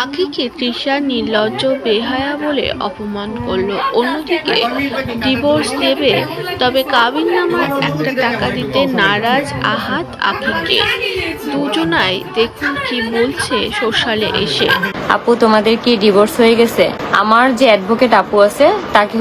আখিকে তৃষা নির্লজ্জ বেহায়া বলে অপমান করলো। অন্যদিকে ডিভোর্স দেবে, তবে কাবিননামার একটা টাকা দিতে নারাজ আহাত আখিকে। দুজনাই দেখুন কি বলছে সোশ্যালে এসে। আপু, তোমাদের কি ডিভোর্স হয়ে গেছে? আমার যে অ্যাডভোকেট আপু আছে তাকে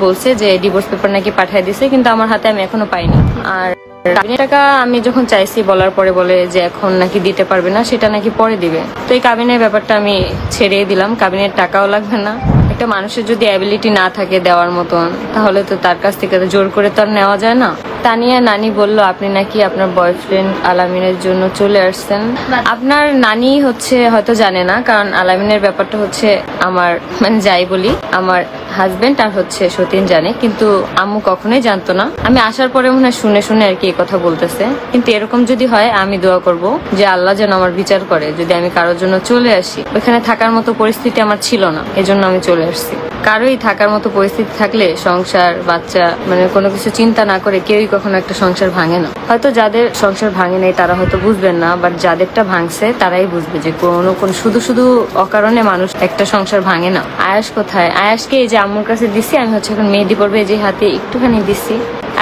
বলছে যে ডিভোর্স পেপার নাকি পাঠিয়ে দিছে, কিন্তু আমার হাতে আমি এখনো পাইনি। আর কাবিনের টাকা আমি যখন চাইছি বলার পরে বলে যে এখন নাকি দিতে পারবে না, সেটা নাকি পরে দিবে। তো এই কাবিনের ব্যাপারটা আমি ছেড়েই দিলাম। কাবিনের টাকাও লাগবে না। একটা মানুষের যদি অ্যাবিলিটি না থাকে দেওয়ার মতন, তাহলে তো তার কাছ থেকে জোর করে তো আর নেওয়া যায় না। তানিয়া নানি বলল আপনি নাকি আপনার বয়ফ্রেন্ড আলামিনের জন্য চলে আসছেন। আপনার নানি হয়তো জানে না, কারণ আলামিনের ব্যাপারটা আমার যাই বলি আমার হাজবেন্ড আর সতীন জানে, কিন্তু আম্মু কখনোই জানতো না। আমি আসার পরে মনে হয় শুনে শুনে আর কি এই কথা বলতেছে। কিন্তু এরকম যদি হয় আমি দোয়া করব যে আল্লাহ যেন আমার বিচার করে। যদি আমি কারোর জন্য চলে আসি, ওখানে থাকার মতো পরিস্থিতি আমার ছিল না, এজন্য আমি চলে আসছি। কারোই থাকার মতো পরিস্থিতি থাকলে সংসার বাচ্চা কোনো কিছু চিন্তা না করে কেউই কখনো একটা সংসার ভাঙে না। হয়তো যাদের সংসার ভাঙে নাই তারা হয়তো বুঝবেন না, বাট যাদেরটা ভাঙছে তারাই বুঝবে যে শুধু শুধু অকারণে মানুষ একটা সংসার ভাঙে না। আয়াস কোথায়? আয়াসকে এই যে আম্মুর কাছে দিছি, আমি এখন মেহেদি পড়বে, যে হাতে একটুখানি দিছি।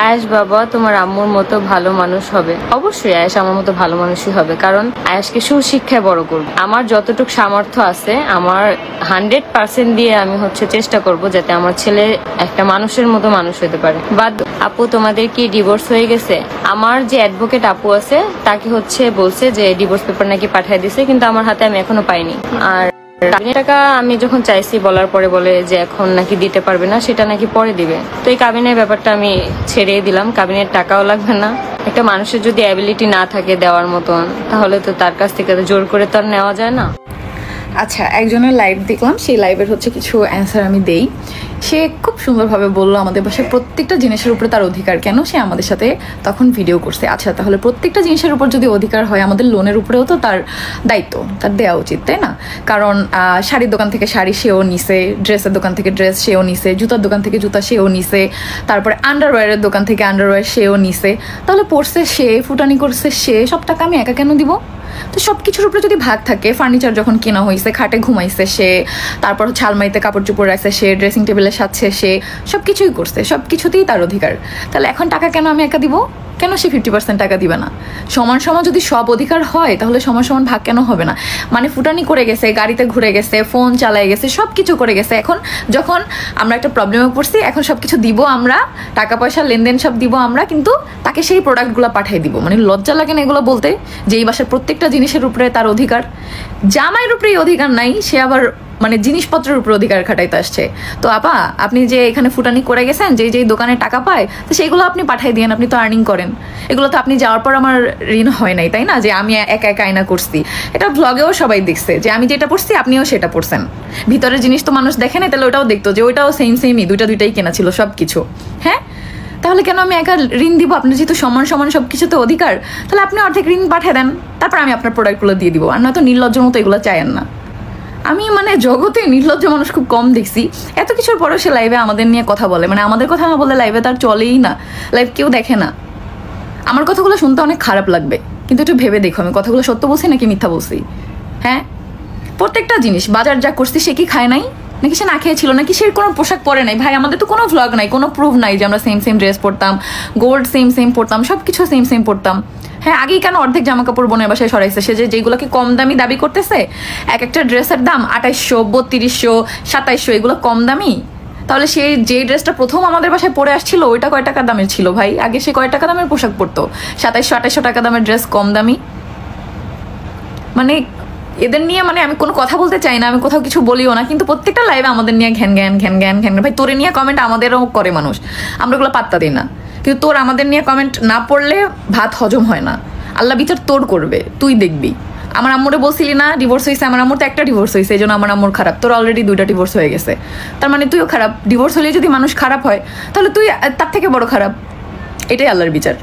আয়াস বাবা, তোমার আম্মুর মতো ভালো মানুষ হবে। অবশ্যই আয়াস আমার মতো ভালো মানুষই হবে, কারণ আয়াসকে সুশিক্ষায় বড় করব। আমার যতটুকু সামর্থ্য আছে, আমার 100% দিয়ে আমি চেষ্টা করব যাতে আমার ছেলে একটা মানুষের মতো মানুষ হতে পারে। বাদ আপু, তোমাদের কি ডিভোর্স হয়ে গেছে? আমার যে অ্যাডভোকেট আপু আছে তাকে বলছে যে ডিভোর্স পেপার নাকি পাঠিয়ে দিছে, কিন্তু আমার হাতে আমি এখনো পাইনি। আর কাবিনের টাকা আমি যখন চাইছি বলার পরে বলে যে এখন নাকি দিতে পারবে না, সেটা নাকি পরে দিবে। তো এই কাবিনের ব্যাপারটা আমি ছেড়েই দিলাম। কাবিনের টাকাও লাগবে না। একটা মানুষের যদি অ্যাবিলিটি না থাকে দেওয়ার মতন, তাহলে তো তার কাছ থেকে জোর করে তো আর নেওয়া যায় না। আচ্ছা, একজনের লাইভ দেখলাম, সেই লাইভের কিছু অ্যান্সার আমি দেই। সে খুব সুন্দরভাবে বললো আমাদের বাসায় প্রত্যেকটা জিনিসের উপরে তার অধিকার কেন, সে আমাদের সাথে তখন ভিডিও করছে। আচ্ছা, তাহলে প্রত্যেকটা জিনিসের উপর যদি অধিকার হয়, আমাদের লোনের উপরেও তো তার দায়িত্ব, তার দেওয়া উচিত, তাই না? কারণ শাড়ির দোকান থেকে শাড়ি সেও নিছে, ড্রেসের দোকান থেকে ড্রেস সেও নিছে, জুতার দোকান থেকে জুতা সেও নিছে, তারপরে আন্ডারওয়্যারের দোকান থেকে আন্ডারওয়্যার সেও নিছে। তাহলে পড়ছে সে, ফুটানি করছে সে, সব টাকা আমি একা কেন দিব? তো সব কিছুর উপরে যদি ভাগ থাকে, ফার্নিচার যখন কেনা হয়েছে, খাটে ঘুমাইছে সে, তারপর আলমারিতে কাপড় চোপড় রাখছে সে, ড্রেসিং টেবিলে সাজছে সে, সব কিছুই করছে, সব কিছুতেই তার অধিকার। তাহলে এখন টাকা কেন আমি একা দিব? কেন সে 50% টাকা দিবে না? সমান সমান যদি সব অধিকার হয়, তাহলে সমান সমান ভাগ কেন হবে না? ফুটানি করে গেছে, গাড়িতে ঘুরে গেছে, ফোন চালায় গেছে, সব কিছু করে গেছে। এখন যখন আমরা একটা প্রবলেমে পড়ছি, এখন সব কিছু দিব আমরা, টাকা পয়সা লেনদেন সব দিব আমরা, কিন্তু তাকে সেই প্রোডাক্টগুলো পাঠিয়ে দিব। লজ্জা লাগে না এগুলো বলতে, যে এই বাসার প্রত্যেকটা জিনিসের উপরে তার অধিকার? জামাইয়ের উপরে অধিকার নাই, সে আবার জিনিসপত্রের উপর অধিকার খাটাইতে আসছে। তো আপা, আপনি যে এখানে ফুটানি করে গেছেন, যেই দোকানে টাকা পায়, তো সেইগুলো আপনি পাঠিয়ে দিয়েন, আপনি তো আর্নিং করেন। এগুলো তো আপনি যাওয়ার পর আমার ঋণ হয় নাই, তাই না? যে আমি একা একা আয়না করছি। এটা ব্লগেও সবাই দেখছে যে আমি যেটা পড়ছি আপনিও সেটা পড়ছেন। ভিতরের জিনিস তো মানুষ দেখে না, তাহলে ওটাও দেখতো যে ওইটাও সেমই, দুইটাই কেনা ছিল সব কিছু। হ্যাঁ, তাহলে কেন আমি একা ঋণ দিব? আপনি যেহেতু সমান সমান সব কিছুতে অধিকার, তাহলে আপনি অর্ধেক ঋণ পাঠিয়ে দেন, তারপর আমি আপনার প্রোডাক্টগুলো দিয়ে দিব। আর নয়তো নির্লজ্জের মতো এগুলো চাইেন না। আমি জগতে নির্লজ্জ মানুষ খুব কম দেখছি। এত কিছুর পরেও সে লাইভে আমাদের নিয়ে কথা বলে। আমাদের কথা না বললে লাইভে তার চলেই না, লাইভ কেউ দেখে না। আমার কথাগুলো শুনতে অনেক খারাপ লাগবে, কিন্তু একটু ভেবে দেখো আমি কথাগুলো সত্য বলছি নাকি মিথ্যা বলছি। হ্যাঁ, প্রত্যেকটা জিনিস বাজার যা করছি সে কি খায় নাই, নাকি সে না খেয়েছিল, নাকি সে কোনো পোশাক পরে নাই? ভাই, আমাদের তো কোনো ভ্লগ নাই, কোনো প্রুফ নাই যে আমরা সেম ড্রেস পরতাম, গোল্ড সেম পরতাম, সব কিছু সেম পরতাম। হ্যাঁ, আগেই কেন অর্ধেক জামা কাপড় বোনের বাসায় সরাইছে? সে যেগুলোকে কম দামি দাবি করতেছে, এক একটা ড্রেসের দাম 2800, 3200, 2700, এগুলো কম দামি। তাহলে সে যে ড্রেসটা প্রথম আমাদের বাসায় পরে আসছিল, ওইটা কয় টাকা দামের ছিল ভাই? আগে সে কয় টাকা দামের পোশাক পরতো? 2700-2800 টাকা দামের ড্রেস কম দামি? এদের নিয়ে আমি কোনো কথা বলতে চাই না, আমি কোথাও কিছু বলিও না, কিন্তু প্রত্যেকটা লাইভে আমাদের নিয়ে ঘ্যান ঘ্যান। ভাই, তোরে নিয়ে কমেন্ট আমাদেরও করে মানুষ, আমরা ওগুলো পাত্তা দিই না। কিন্তু তোর আমাদের নিয়ে কমেন্ট না পড়লে ভাত হজম হয় না। আল্লাহ বিচার তোর করবে, তুই দেখবি। আমার আম্মুরে বলছিলি না ডিভোর্স হয়েছে? আমার আম্মুর তো একটা ডিভোর্স হয়েছে, এই জন্য আমার আম্মুর খারাপ। তোর অলরেডি 2টা ডিভোর্স হয়ে গেছে, তার তুইও খারাপ। ডিভোর্স হলে যদি মানুষ খারাপ হয়, তাহলে তুই তার থেকে বড় খারাপ। এটাই আল্লাহর বিচার।